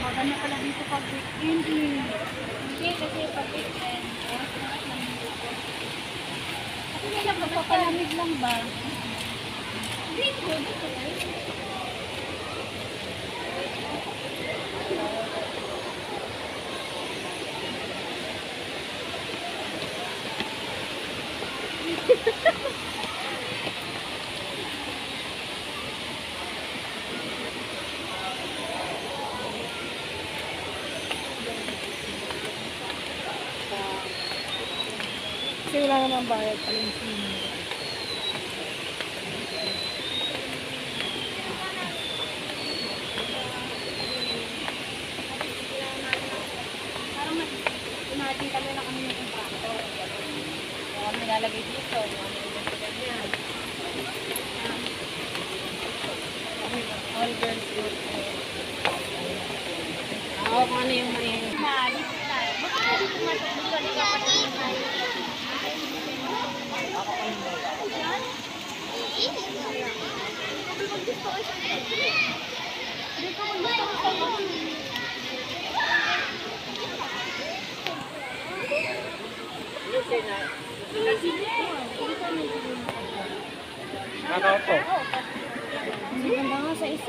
Maganda pala dito pag weekend. Hindi, kasi pag weekend. Hindi lang, magpapalamig lang ba? Dito. Kasi wala namang bayad pala yung sino. Parang pinatitalo na kami yung kontrakto. Kaya kami nilalagay dito. All girls group. Oo, kung ano yung may... Dito na. Bakit dito dito nagkakatayin tayo?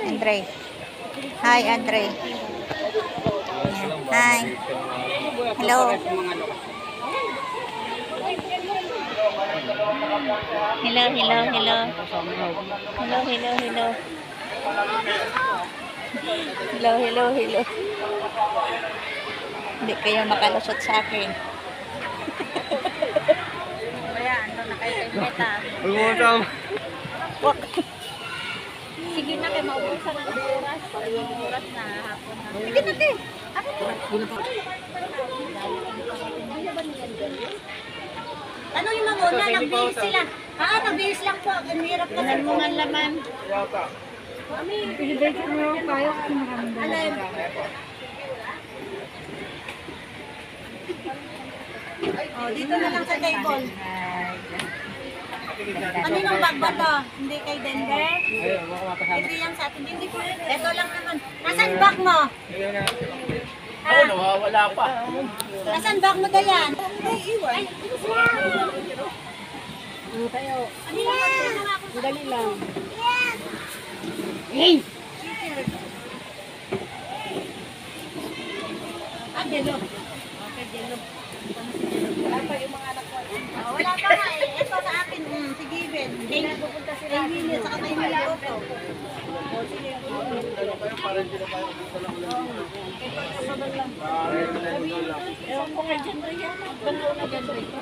Andre. Hi, Andre. Hi. Hello. Hello, hello, hello. Hello, hello, hello. Hello, hello, hello. Hindi kayo makalusot sa akin. Kaya, ando na kayo kay Meta. Sige na kayo, maubusan na ng oras. Oras na hapon na. Sige na kayo. Ano yung mga una? Nagbihis sila. Nagbihis lang po. Ang hirap kasi. Ano mo nga laman? Mami, pinibay ko mo tayo kasi maraming alam. Dito na lang sa table. Ano yung bag ba to? Hindi kay Denver? Hindi yan sa atin. Hindi po. Ito lang naman. Nasaan bag mo? Oo, nawawala pa. Nasaan bag mo dayan? Ay, iwan. Tayo. Ano yan? Dali lang. Hey! Delo. Okay, Delo. Wala pa yung mga anak ko. Wala pa nga eh. Ito sa akin. Sige, Ben. Hindi na pupunta sila. Ay, hindi. Saka tayo malagot to. Parang hindi na tayo pupunta lang ulit. Ewan ko kay Jan Rian. Banaw na Jan Rian.